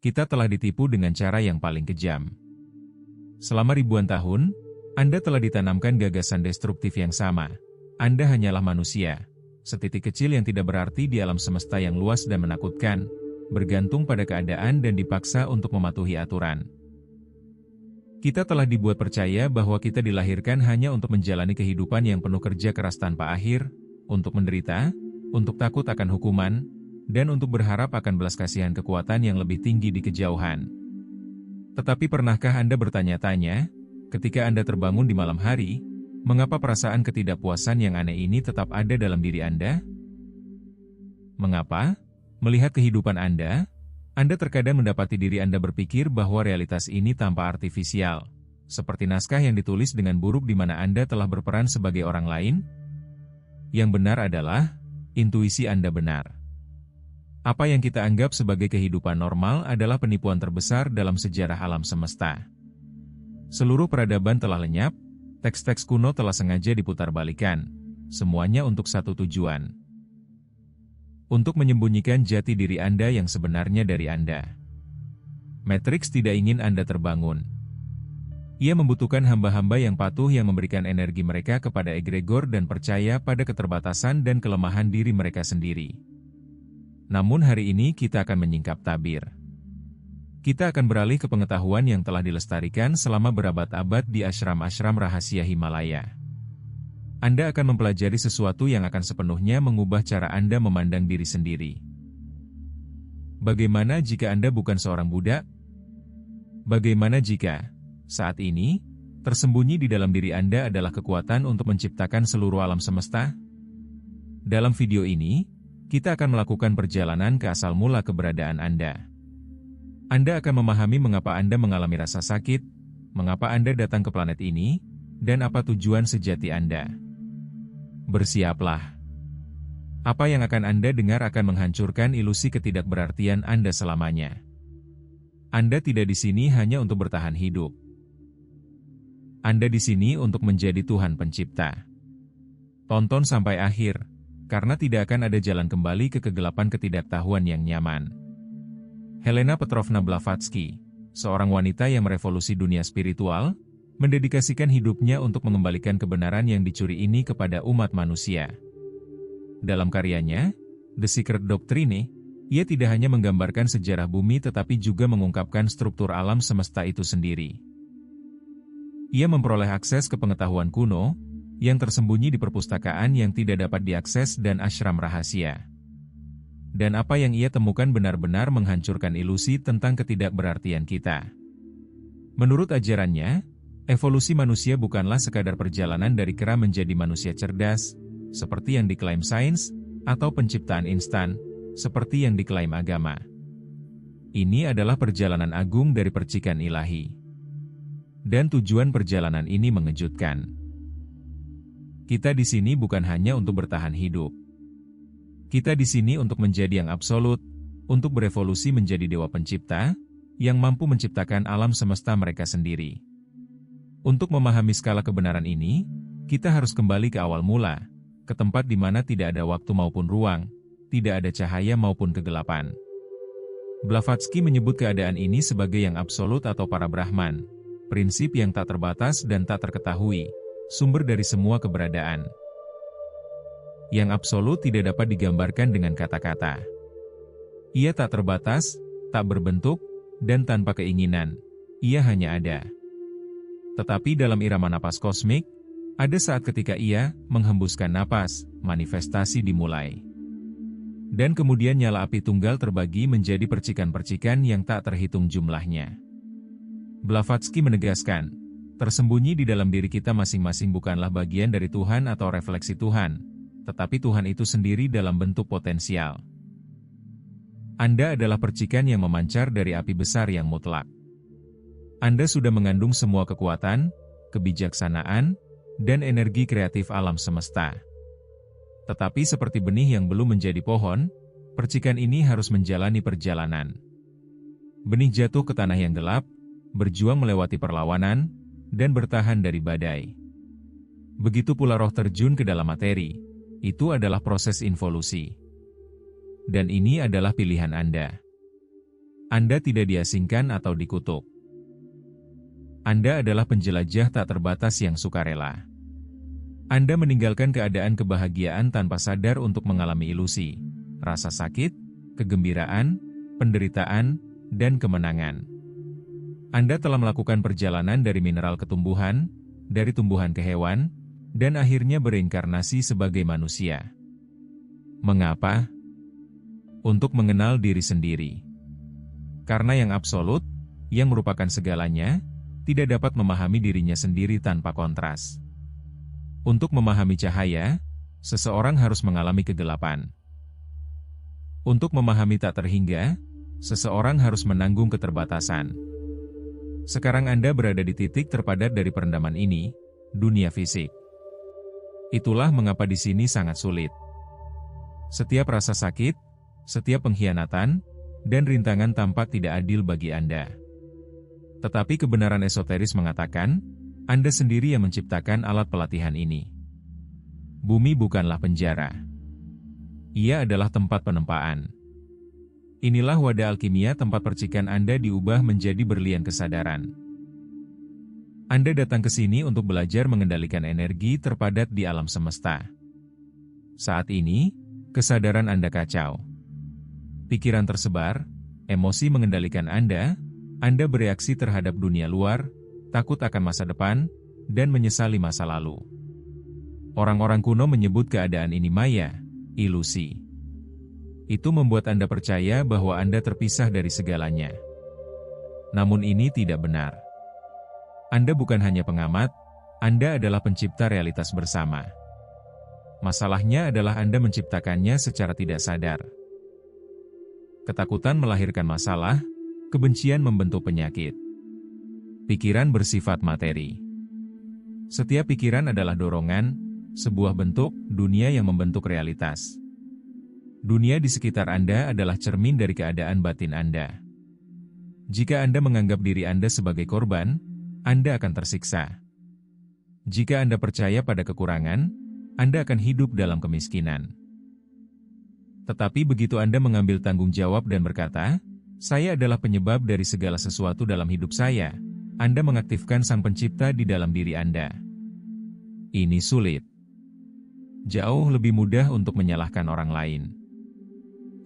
kita telah ditipu dengan cara yang paling kejam. Selama ribuan tahun, Anda telah ditanamkan gagasan destruktif yang sama. Anda hanyalah manusia, setitik kecil yang tidak berarti di alam semesta yang luas dan menakutkan, bergantung pada keadaan dan dipaksa untuk mematuhi aturan. Kita telah dibuat percaya bahwa kita dilahirkan hanya untuk menjalani kehidupan yang penuh kerja keras tanpa akhir, untuk menderita, untuk takut akan hukuman, dan untuk berharap akan belas kasihan kekuatan yang lebih tinggi di kejauhan. Tetapi pernahkah Anda bertanya-tanya, ketika Anda terbangun di malam hari, mengapa perasaan ketidakpuasan yang aneh ini tetap ada dalam diri Anda? Mengapa? Melihat kehidupan Anda terkadang mendapati diri Anda berpikir bahwa realitas ini tampak artifisial, seperti naskah yang ditulis dengan buruk di mana Anda telah berperan sebagai orang lain? Yang benar adalah, intuisi Anda benar. Apa yang kita anggap sebagai kehidupan normal adalah penipuan terbesar dalam sejarah alam semesta. Seluruh peradaban telah lenyap, teks-teks kuno telah sengaja diputarbalikan, semuanya untuk satu tujuan. Untuk menyembunyikan jati diri Anda yang sebenarnya dari Anda. Matrix tidak ingin Anda terbangun. Ia membutuhkan hamba-hamba yang patuh yang memberikan energi mereka kepada egregor dan percaya pada keterbatasan dan kelemahan diri mereka sendiri. Namun hari ini kita akan menyingkap tabir. Kita akan beralih ke pengetahuan yang telah dilestarikan selama berabad-abad di ashram-ashram rahasia Himalaya. Anda akan mempelajari sesuatu yang akan sepenuhnya mengubah cara Anda memandang diri sendiri. Bagaimana jika Anda bukan seorang budak? Bagaimana jika, saat ini, tersembunyi di dalam diri Anda adalah kekuatan untuk menciptakan seluruh alam semesta? Dalam video ini, kita akan melakukan perjalanan ke asal mula keberadaan Anda. Anda akan memahami mengapa Anda mengalami rasa sakit, mengapa Anda datang ke planet ini, dan apa tujuan sejati Anda. Bersiaplah. Apa yang akan Anda dengar akan menghancurkan ilusi ketidakberartian Anda selamanya. Anda tidak di sini hanya untuk bertahan hidup. Anda di sini untuk menjadi Tuhan Pencipta. Tonton sampai akhir, karena tidak akan ada jalan kembali ke kegelapan ketidaktahuan yang nyaman. Helena Petrovna Blavatsky, seorang wanita yang merevolusi dunia spiritual, mendedikasikan hidupnya untuk mengembalikan kebenaran yang dicuri ini kepada umat manusia. Dalam karyanya, The Secret Doctrine, ia tidak hanya menggambarkan sejarah bumi tetapi juga mengungkapkan struktur alam semesta itu sendiri. Ia memperoleh akses ke pengetahuan kuno, yang tersembunyi di perpustakaan yang tidak dapat diakses dan ashram rahasia. Dan apa yang ia temukan benar-benar menghancurkan ilusi tentang ketidakberartian kita. Menurut ajarannya, evolusi manusia bukanlah sekadar perjalanan dari kera menjadi manusia cerdas, seperti yang diklaim sains, atau penciptaan instan, seperti yang diklaim agama. Ini adalah perjalanan agung dari percikan ilahi. Dan tujuan perjalanan ini mengejutkan. Kita di sini bukan hanya untuk bertahan hidup. Kita di sini untuk menjadi yang absolut, untuk berevolusi menjadi dewa pencipta, yang mampu menciptakan alam semesta mereka sendiri. Untuk memahami skala kebenaran ini, kita harus kembali ke awal mula, ke tempat di mana tidak ada waktu maupun ruang, tidak ada cahaya maupun kegelapan. Blavatsky menyebut keadaan ini sebagai yang absolut atau para Brahman, prinsip yang tak terbatas dan tak terketahui, sumber dari semua keberadaan. Yang absolut tidak dapat digambarkan dengan kata-kata. Ia tak terbatas, tak berbentuk, dan tanpa keinginan. Ia hanya ada. Tetapi dalam irama napas kosmik, ada saat ketika ia menghembuskan napas, manifestasi dimulai. Dan kemudian nyala api tunggal terbagi menjadi percikan-percikan yang tak terhitung jumlahnya. Blavatsky menegaskan, tersembunyi di dalam diri kita masing-masing bukanlah bagian dari Tuhan atau refleksi Tuhan, tetapi Tuhan itu sendiri dalam bentuk potensial. Anda adalah percikan yang memancar dari api besar yang mutlak. Anda sudah mengandung semua kekuatan, kebijaksanaan, dan energi kreatif alam semesta. Tetapi seperti benih yang belum menjadi pohon, percikan ini harus menjalani perjalanan. Benih jatuh ke tanah yang gelap, berjuang melewati perlawanan, dan bertahan dari badai. Begitu pula roh terjun ke dalam materi, itu adalah proses involusi. Dan ini adalah pilihan Anda. Anda tidak diasingkan atau dikutuk. Anda adalah penjelajah tak terbatas yang sukarela. Anda meninggalkan keadaan kebahagiaan tanpa sadar untuk mengalami ilusi, rasa sakit, kegembiraan, penderitaan, dan kemenangan. Anda telah melakukan perjalanan dari mineral ke tumbuhan, dari tumbuhan ke hewan, dan akhirnya bereinkarnasi sebagai manusia. Mengapa? Untuk mengenal diri sendiri. Karena yang absolut, yang merupakan segalanya, tidak dapat memahami dirinya sendiri tanpa kontras. Untuk memahami cahaya, seseorang harus mengalami kegelapan. Untuk memahami tak terhingga, seseorang harus menanggung keterbatasan. Sekarang Anda berada di titik terpadat dari perendaman ini, dunia fisik. Itulah mengapa di sini sangat sulit. Setiap rasa sakit, setiap pengkhianatan, dan rintangan tampak tidak adil bagi Anda. Tetapi kebenaran esoteris mengatakan, Anda sendiri yang menciptakan alat pelatihan ini. Bumi bukanlah penjara. Ia adalah tempat penempaan. Inilah wadah alkimia tempat percikan Anda diubah menjadi berlian kesadaran. Anda datang ke sini untuk belajar mengendalikan energi terpadat di alam semesta. Saat ini, kesadaran Anda kacau. Pikiran tersebar, emosi mengendalikan Anda bereaksi terhadap dunia luar, takut akan masa depan, dan menyesali masa lalu. Orang-orang kuno menyebut keadaan ini maya, ilusi. Itu membuat Anda percaya bahwa Anda terpisah dari segalanya. Namun ini tidak benar. Anda bukan hanya pengamat, Anda adalah pencipta realitas bersama. Masalahnya adalah Anda menciptakannya secara tidak sadar. Ketakutan melahirkan masalah, kebencian membentuk penyakit. Pikiran bersifat materi. Setiap pikiran adalah dorongan, sebuah bentuk, dunia yang membentuk realitas. Dunia di sekitar Anda adalah cermin dari keadaan batin Anda. Jika Anda menganggap diri Anda sebagai korban, Anda akan tersiksa. Jika Anda percaya pada kekurangan, Anda akan hidup dalam kemiskinan. Tetapi begitu Anda mengambil tanggung jawab dan berkata, "Saya adalah penyebab dari segala sesuatu dalam hidup saya," Anda mengaktifkan Sang Pencipta di dalam diri Anda. Ini sulit. Jauh lebih mudah untuk menyalahkan orang lain.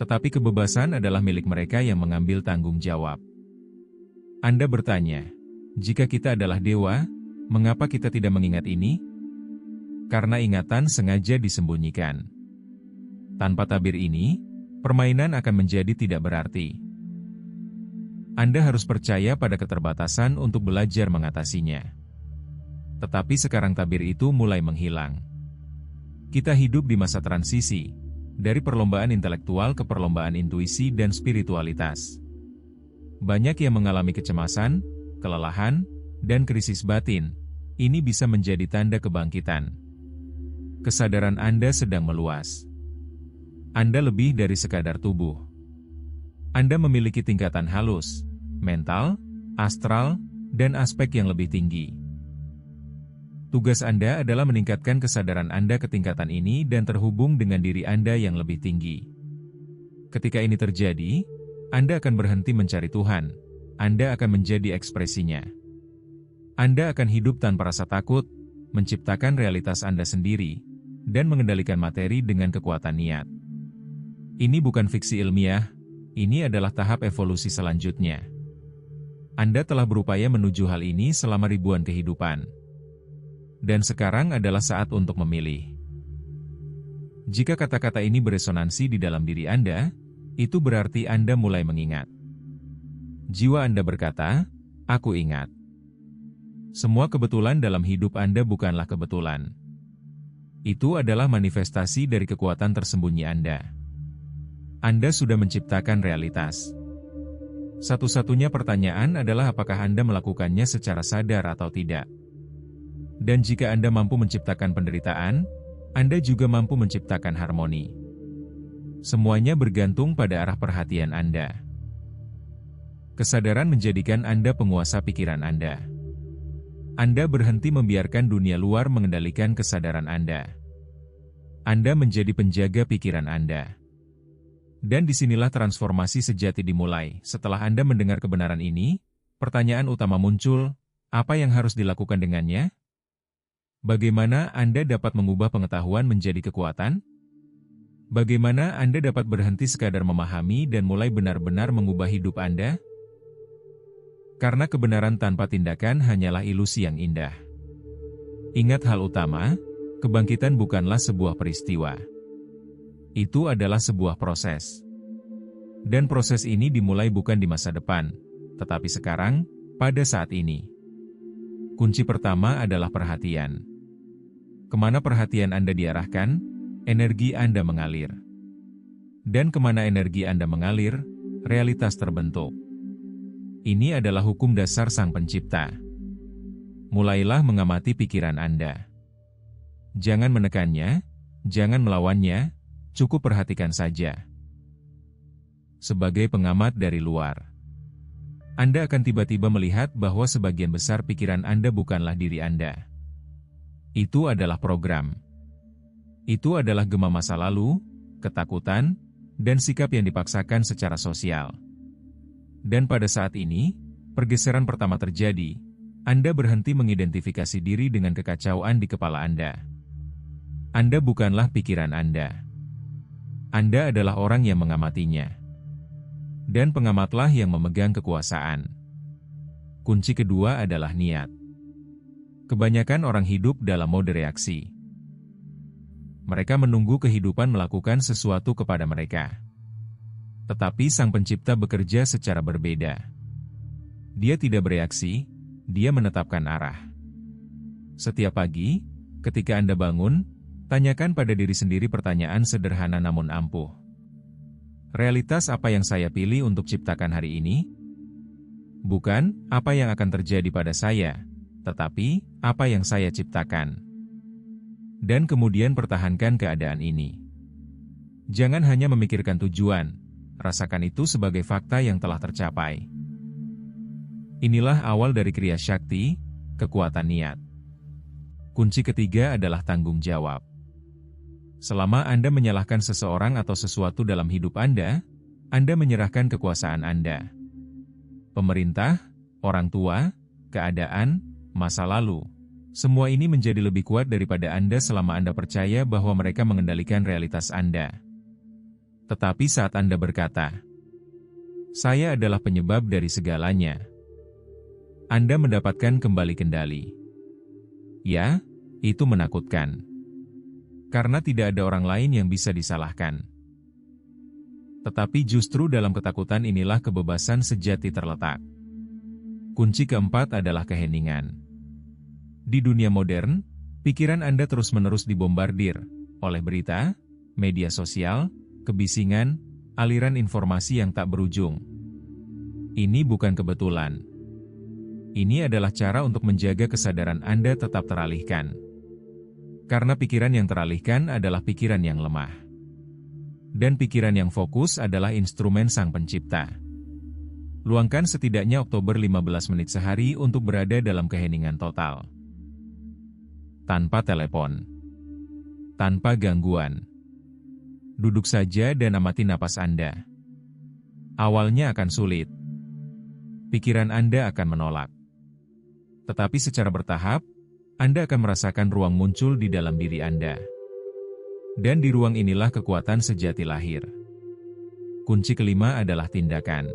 Tetapi kebebasan adalah milik mereka yang mengambil tanggung jawab. Anda bertanya, jika kita adalah dewa, mengapa kita tidak mengingat ini? Karena ingatan sengaja disembunyikan. Tanpa tabir ini, permainan akan menjadi tidak berarti. Anda harus percaya pada keterbatasan untuk belajar mengatasinya. Tetapi sekarang tabir itu mulai menghilang. Kita hidup di masa transisi, dari perlombaan intelektual ke perlombaan intuisi dan spiritualitas. Banyak yang mengalami kecemasan, kelelahan, dan krisis batin. Ini bisa menjadi tanda kebangkitan. Kesadaran Anda sedang meluas. Anda lebih dari sekadar tubuh. Anda memiliki tingkatan halus, mental, astral, dan aspek yang lebih tinggi. Tugas Anda adalah meningkatkan kesadaran Anda ke tingkatan ini dan terhubung dengan diri Anda yang lebih tinggi. Ketika ini terjadi, Anda akan berhenti mencari Tuhan. Anda akan menjadi ekspresinya. Anda akan hidup tanpa rasa takut, menciptakan realitas Anda sendiri, dan mengendalikan materi dengan kekuatan niat. Ini bukan fiksi ilmiah, ini adalah tahap evolusi selanjutnya. Anda telah berupaya menuju hal ini selama ribuan kehidupan. Dan sekarang adalah saat untuk memilih. Jika kata-kata ini beresonansi di dalam diri Anda, itu berarti Anda mulai mengingat. Jiwa Anda berkata, "Aku ingat." Semua kebetulan dalam hidup Anda bukanlah kebetulan. Itu adalah manifestasi dari kekuatan tersembunyi Anda. Anda sudah menciptakan realitas. Satu-satunya pertanyaan adalah apakah Anda melakukannya secara sadar atau tidak. Dan jika Anda mampu menciptakan penderitaan, Anda juga mampu menciptakan harmoni. Semuanya bergantung pada arah perhatian Anda. Kesadaran menjadikan Anda penguasa pikiran Anda. Anda berhenti membiarkan dunia luar mengendalikan kesadaran Anda. Anda menjadi penjaga pikiran Anda. Dan disinilah transformasi sejati dimulai. Setelah Anda mendengar kebenaran ini, pertanyaan utama muncul, apa yang harus dilakukan dengannya? Bagaimana Anda dapat mengubah pengetahuan menjadi kekuatan? Bagaimana Anda dapat berhenti sekadar memahami dan mulai benar-benar mengubah hidup Anda? Karena kebenaran tanpa tindakan hanyalah ilusi yang indah. Ingat hal utama, kebangkitan bukanlah sebuah peristiwa. Itu adalah sebuah proses. Dan proses ini dimulai bukan di masa depan, tetapi sekarang, pada saat ini. Kunci pertama adalah perhatian. Kemana perhatian Anda diarahkan, energi Anda mengalir. Dan kemana energi Anda mengalir, realitas terbentuk. Ini adalah hukum dasar Sang Pencipta. Mulailah mengamati pikiran Anda. Jangan menekannya, jangan melawannya, cukup perhatikan saja. Sebagai pengamat dari luar, Anda akan tiba-tiba melihat bahwa sebagian besar pikiran Anda bukanlah diri Anda. Itu adalah program. Itu adalah gema masa lalu, ketakutan, dan sikap yang dipaksakan secara sosial. Dan pada saat ini, pergeseran pertama terjadi. Anda berhenti mengidentifikasi diri dengan kekacauan di kepala Anda. Anda bukanlah pikiran Anda. Anda adalah orang yang mengamatinya. Dan pengamatlah yang memegang kekuasaan. Kunci kedua adalah niat. Kebanyakan orang hidup dalam mode reaksi. Mereka menunggu kehidupan melakukan sesuatu kepada mereka. Tetapi Sang Pencipta bekerja secara berbeda. Dia tidak bereaksi, dia menetapkan arah. Setiap pagi, ketika Anda bangun, tanyakan pada diri sendiri pertanyaan sederhana namun ampuh. Realitas apa yang saya pilih untuk ciptakan hari ini? Bukan apa yang akan terjadi pada saya, tetapi apa yang saya ciptakan. Dan kemudian pertahankan keadaan ini. Jangan hanya memikirkan tujuan, rasakan itu sebagai fakta yang telah tercapai. Inilah awal dari Kriya Shakti, kekuatan niat. Kunci ketiga adalah tanggung jawab. Selama Anda menyalahkan seseorang atau sesuatu dalam hidup Anda menyerahkan kekuasaan Anda. Pemerintah, orang tua, keadaan, masa lalu. Semua ini menjadi lebih kuat daripada Anda selama Anda percaya bahwa mereka mengendalikan realitas Anda. Tetapi saat Anda berkata, "Saya adalah penyebab dari segalanya," Anda mendapatkan kembali kendali. Ya, itu menakutkan. Karena tidak ada orang lain yang bisa disalahkan. Tetapi justru dalam ketakutan inilah kebebasan sejati terletak. Kunci keempat adalah keheningan. Di dunia modern, pikiran Anda terus-menerus dibombardir oleh berita, media sosial, kebisingan, aliran informasi yang tak berujung. Ini bukan kebetulan. Ini adalah cara untuk menjaga kesadaran Anda tetap teralihkan. Karena pikiran yang teralihkan adalah pikiran yang lemah. Dan pikiran yang fokus adalah instrumen Sang Pencipta. Luangkan setidaknya Oktober 15 menit sehari untuk berada dalam keheningan total. Tanpa telepon. Tanpa gangguan. Duduk saja dan amati napas Anda. Awalnya akan sulit. Pikiran Anda akan menolak. Tetapi secara bertahap, Anda akan merasakan ruang muncul di dalam diri Anda. Dan di ruang inilah kekuatan sejati lahir. Kunci kelima adalah tindakan.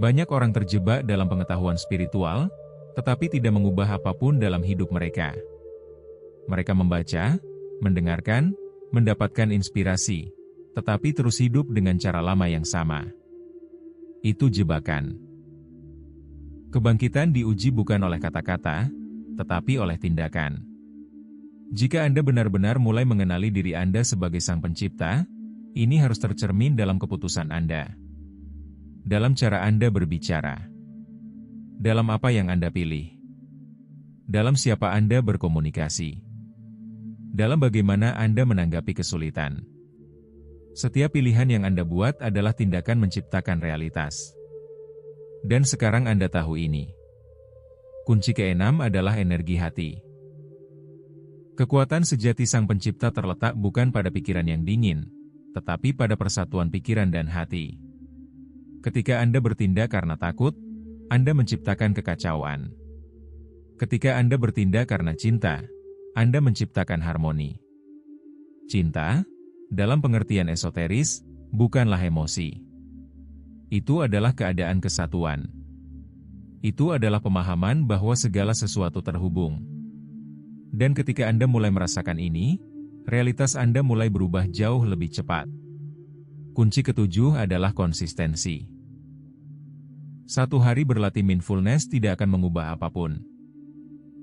Banyak orang terjebak dalam pengetahuan spiritual, tetapi tidak mengubah apapun dalam hidup mereka. Mereka membaca, mendengarkan, mendapatkan inspirasi, tetapi terus hidup dengan cara lama yang sama. Itu jebakan. Kebangkitan diuji bukan oleh kata-kata, tetapi oleh tindakan. Jika Anda benar-benar mulai mengenali diri Anda sebagai Sang Pencipta, ini harus tercermin dalam keputusan Anda. Dalam cara Anda berbicara. Dalam apa yang Anda pilih. Dalam siapa Anda berkomunikasi. Dalam bagaimana Anda menanggapi kesulitan. Setiap pilihan yang Anda buat adalah tindakan menciptakan realitas. Dan sekarang Anda tahu ini. Kunci keenam adalah energi hati. Kekuatan sejati Sang Pencipta terletak bukan pada pikiran yang dingin, tetapi pada persatuan pikiran dan hati. Ketika Anda bertindak karena takut, Anda menciptakan kekacauan. Ketika Anda bertindak karena cinta, Anda menciptakan harmoni. Cinta, dalam pengertian esoteris, bukanlah emosi. Itu adalah keadaan kesatuan. Itu adalah pemahaman bahwa segala sesuatu terhubung. Dan ketika Anda mulai merasakan ini, realitas Anda mulai berubah jauh lebih cepat. Kunci ketujuh adalah konsistensi. Satu hari berlatih mindfulness tidak akan mengubah apapun.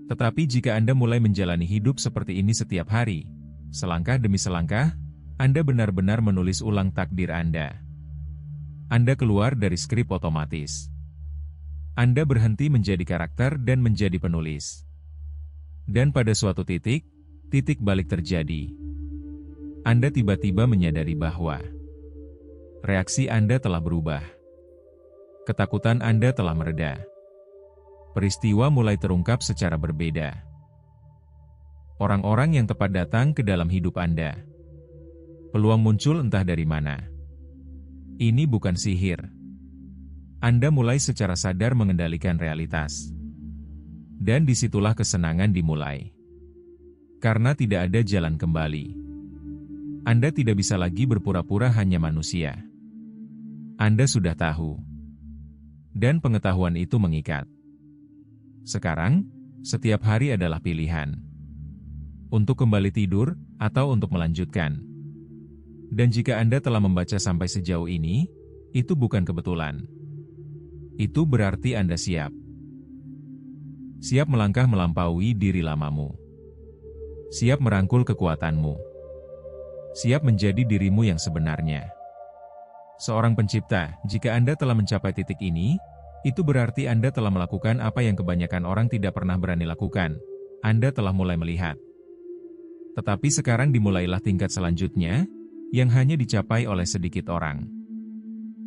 Tetapi jika Anda mulai menjalani hidup seperti ini setiap hari, selangkah demi selangkah, Anda benar-benar menulis ulang takdir Anda. Anda keluar dari skrip otomatis. Anda berhenti menjadi karakter dan menjadi penulis. Dan pada suatu titik balik terjadi. Anda tiba-tiba menyadari bahwa reaksi Anda telah berubah. Ketakutan Anda telah mereda. Peristiwa mulai terungkap secara berbeda. Orang-orang yang tepat datang ke dalam hidup Anda. Peluang muncul entah dari mana. Ini bukan sihir. Anda mulai secara sadar mengendalikan realitas. Dan disitulah kesenangan dimulai. Karena tidak ada jalan kembali. Anda tidak bisa lagi berpura-pura hanya manusia. Anda sudah tahu. Dan pengetahuan itu mengikat. Sekarang, setiap hari adalah pilihan. Untuk kembali tidur, atau untuk melanjutkan. Dan jika Anda telah membaca sampai sejauh ini, itu bukan kebetulan. Itu berarti Anda siap. Siap melangkah melampaui diri lamamu. Siap merangkul kekuatanmu. Siap menjadi dirimu yang sebenarnya. Seorang pencipta, jika Anda telah mencapai titik ini, itu berarti Anda telah melakukan apa yang kebanyakan orang tidak pernah berani lakukan. Anda telah mulai melihat. Tetapi sekarang dimulailah tingkat selanjutnya, yang hanya dicapai oleh sedikit orang.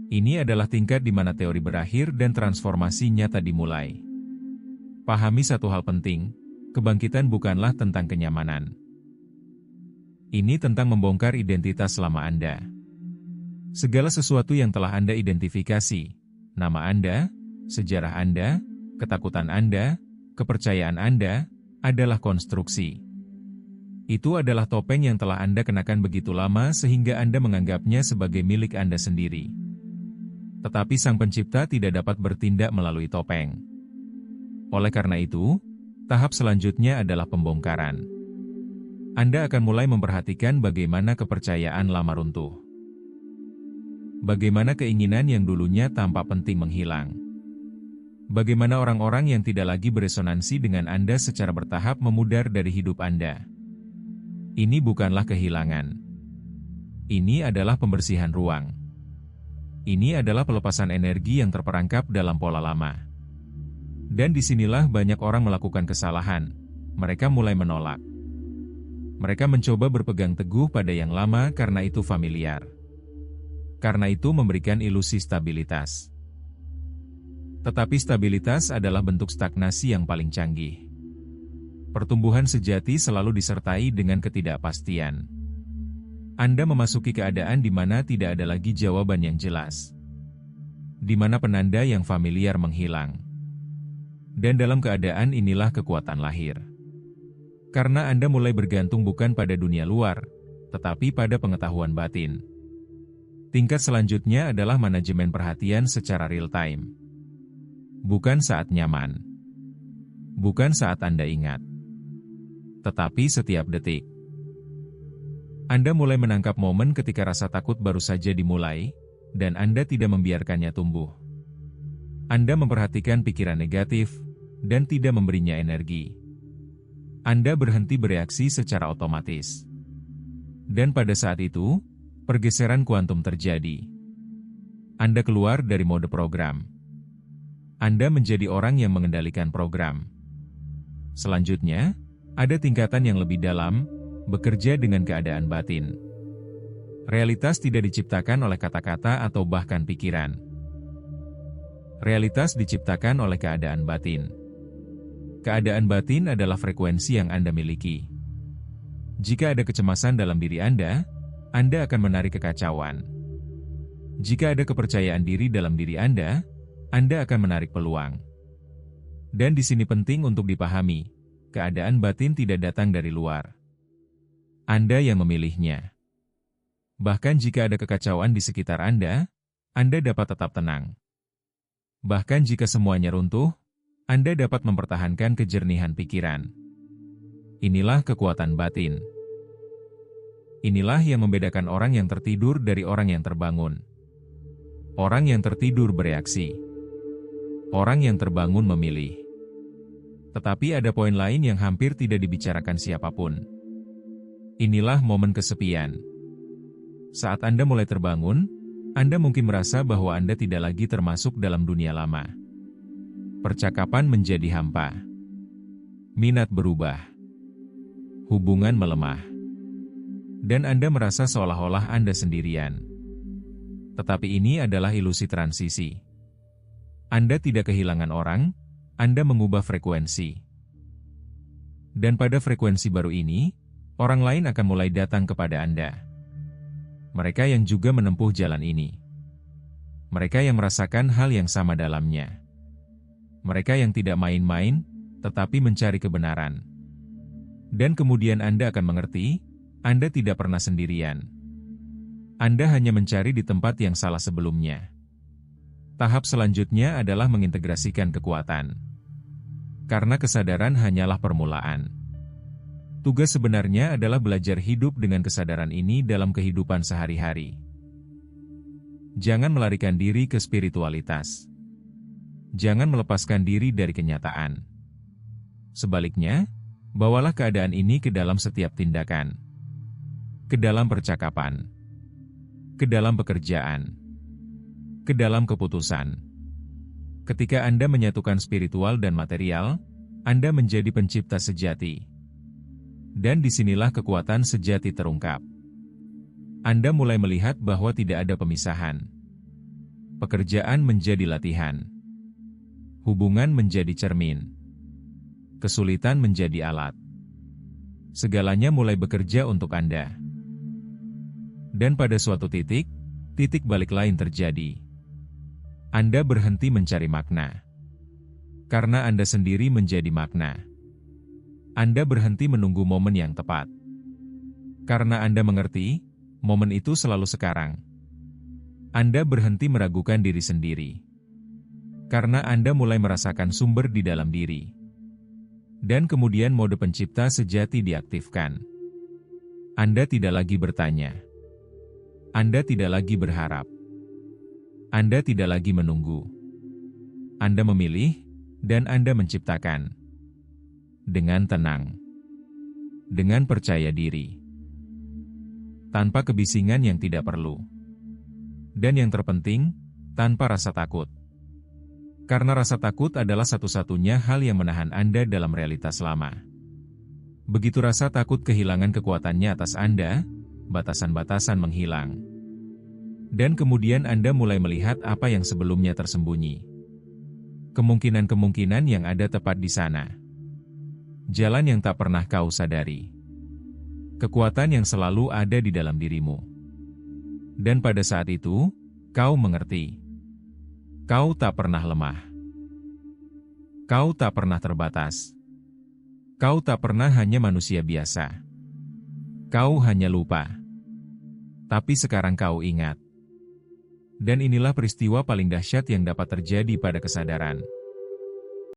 Ini adalah tingkat di mana teori berakhir dan transformasi nyata dimulai. Pahami satu hal penting, kebangkitan bukanlah tentang kenyamanan. Ini tentang membongkar identitas lama Anda. Segala sesuatu yang telah Anda identifikasi, nama Anda, sejarah Anda, ketakutan Anda, kepercayaan Anda, adalah konstruksi. Itu adalah topeng yang telah Anda kenakan begitu lama sehingga Anda menganggapnya sebagai milik Anda sendiri. Tetapi Sang Pencipta tidak dapat bertindak melalui topeng. Oleh karena itu, tahap selanjutnya adalah pembongkaran. Anda akan mulai memperhatikan bagaimana kepercayaan lama runtuh. Bagaimana keinginan yang dulunya tampak penting menghilang. Bagaimana orang-orang yang tidak lagi beresonansi dengan Anda secara bertahap memudar dari hidup Anda. Ini bukanlah kehilangan. Ini adalah pembersihan ruang. Ini adalah pelepasan energi yang terperangkap dalam pola lama. Dan disinilah banyak orang melakukan kesalahan. Mereka mulai menolak. Mereka mencoba berpegang teguh pada yang lama karena itu familiar. Karena itu memberikan ilusi stabilitas. Tetapi stabilitas adalah bentuk stagnasi yang paling canggih. Pertumbuhan sejati selalu disertai dengan ketidakpastian. Anda memasuki keadaan di mana tidak ada lagi jawaban yang jelas. Di mana penanda yang familiar menghilang. Dan dalam keadaan inilah kekuatan lahir. Karena Anda mulai bergantung bukan pada dunia luar, tetapi pada pengetahuan batin. Tingkat selanjutnya adalah manajemen perhatian secara real time. Bukan saat nyaman. Bukan saat Anda ingat. Tetapi setiap detik. Anda mulai menangkap momen ketika rasa takut baru saja dimulai, dan Anda tidak membiarkannya tumbuh. Anda memperhatikan pikiran negatif, dan tidak memberinya energi. Anda berhenti bereaksi secara otomatis. Dan pada saat itu, pergeseran kuantum terjadi. Anda keluar dari mode program. Anda menjadi orang yang mengendalikan program. Selanjutnya, ada tingkatan yang lebih dalam, bekerja dengan keadaan batin. Realitas tidak diciptakan oleh kata-kata atau bahkan pikiran. Realitas diciptakan oleh keadaan batin. Keadaan batin adalah frekuensi yang Anda miliki. Jika ada kecemasan dalam diri Anda, Anda akan menarik kekacauan. Jika ada kepercayaan diri dalam diri Anda akan menarik peluang. Dan di sini penting untuk dipahami, keadaan batin tidak datang dari luar. Anda yang memilihnya. Bahkan jika ada kekacauan di sekitar Anda dapat tetap tenang. Bahkan jika semuanya runtuh, Anda dapat mempertahankan kejernihan pikiran. Inilah kekuatan batin. Inilah yang membedakan orang yang tertidur dari orang yang terbangun. Orang yang tertidur bereaksi. Orang yang terbangun memilih. Tetapi ada poin lain yang hampir tidak dibicarakan siapapun. Inilah momen kesepian. Saat Anda mulai terbangun, Anda mungkin merasa bahwa Anda tidak lagi termasuk dalam dunia lama. Percakapan menjadi hampa. Minat berubah. Hubungan melemah. Dan Anda merasa seolah-olah Anda sendirian. Tetapi ini adalah ilusi transisi. Anda tidak kehilangan orang, Anda mengubah frekuensi. Dan pada frekuensi baru ini, orang lain akan mulai datang kepada Anda. Mereka yang juga menempuh jalan ini. Mereka yang merasakan hal yang sama dalamnya. Mereka yang tidak main-main, tetapi mencari kebenaran. Dan kemudian Anda akan mengerti, Anda tidak pernah sendirian. Anda hanya mencari di tempat yang salah sebelumnya. Tahap selanjutnya adalah mengintegrasikan kekuatan. Karena kesadaran hanyalah permulaan. Tugas sebenarnya adalah belajar hidup dengan kesadaran ini dalam kehidupan sehari-hari. Jangan melarikan diri ke spiritualitas. Jangan melepaskan diri dari kenyataan. Sebaliknya, bawalah keadaan ini ke dalam setiap tindakan. Ke dalam percakapan. Ke dalam pekerjaan. Ke dalam keputusan. Ketika Anda menyatukan spiritual dan material, Anda menjadi pencipta sejati. Dan disinilah kekuatan sejati terungkap. Anda mulai melihat bahwa tidak ada pemisahan. Pekerjaan menjadi latihan. Hubungan menjadi cermin. Kesulitan menjadi alat. Segalanya mulai bekerja untuk Anda. Dan pada suatu titik balik lain terjadi. Anda berhenti mencari makna. Karena Anda sendiri menjadi makna. Anda berhenti menunggu momen yang tepat. Karena Anda mengerti, momen itu selalu sekarang. Anda berhenti meragukan diri sendiri. Karena Anda mulai merasakan sumber di dalam diri. Dan kemudian mode pencipta sejati diaktifkan. Anda tidak lagi bertanya. Anda tidak lagi berharap. Anda tidak lagi menunggu. Anda memilih, dan Anda menciptakan. Dengan tenang. Dengan percaya diri. Tanpa kebisingan yang tidak perlu. Dan yang terpenting, tanpa rasa takut. Karena rasa takut adalah satu-satunya hal yang menahan Anda dalam realitas lama. Begitu rasa takut kehilangan kekuatannya atas Anda, batasan-batasan menghilang. Dan kemudian Anda mulai melihat apa yang sebelumnya tersembunyi. Kemungkinan-kemungkinan yang ada tepat di sana. Jalan yang tak pernah kau sadari. Kekuatan yang selalu ada di dalam dirimu. Dan pada saat itu, kau mengerti. Kau tak pernah lemah. Kau tak pernah terbatas. Kau tak pernah hanya manusia biasa. Kau hanya lupa. Tapi sekarang kau ingat. Dan inilah peristiwa paling dahsyat yang dapat terjadi pada kesadaran.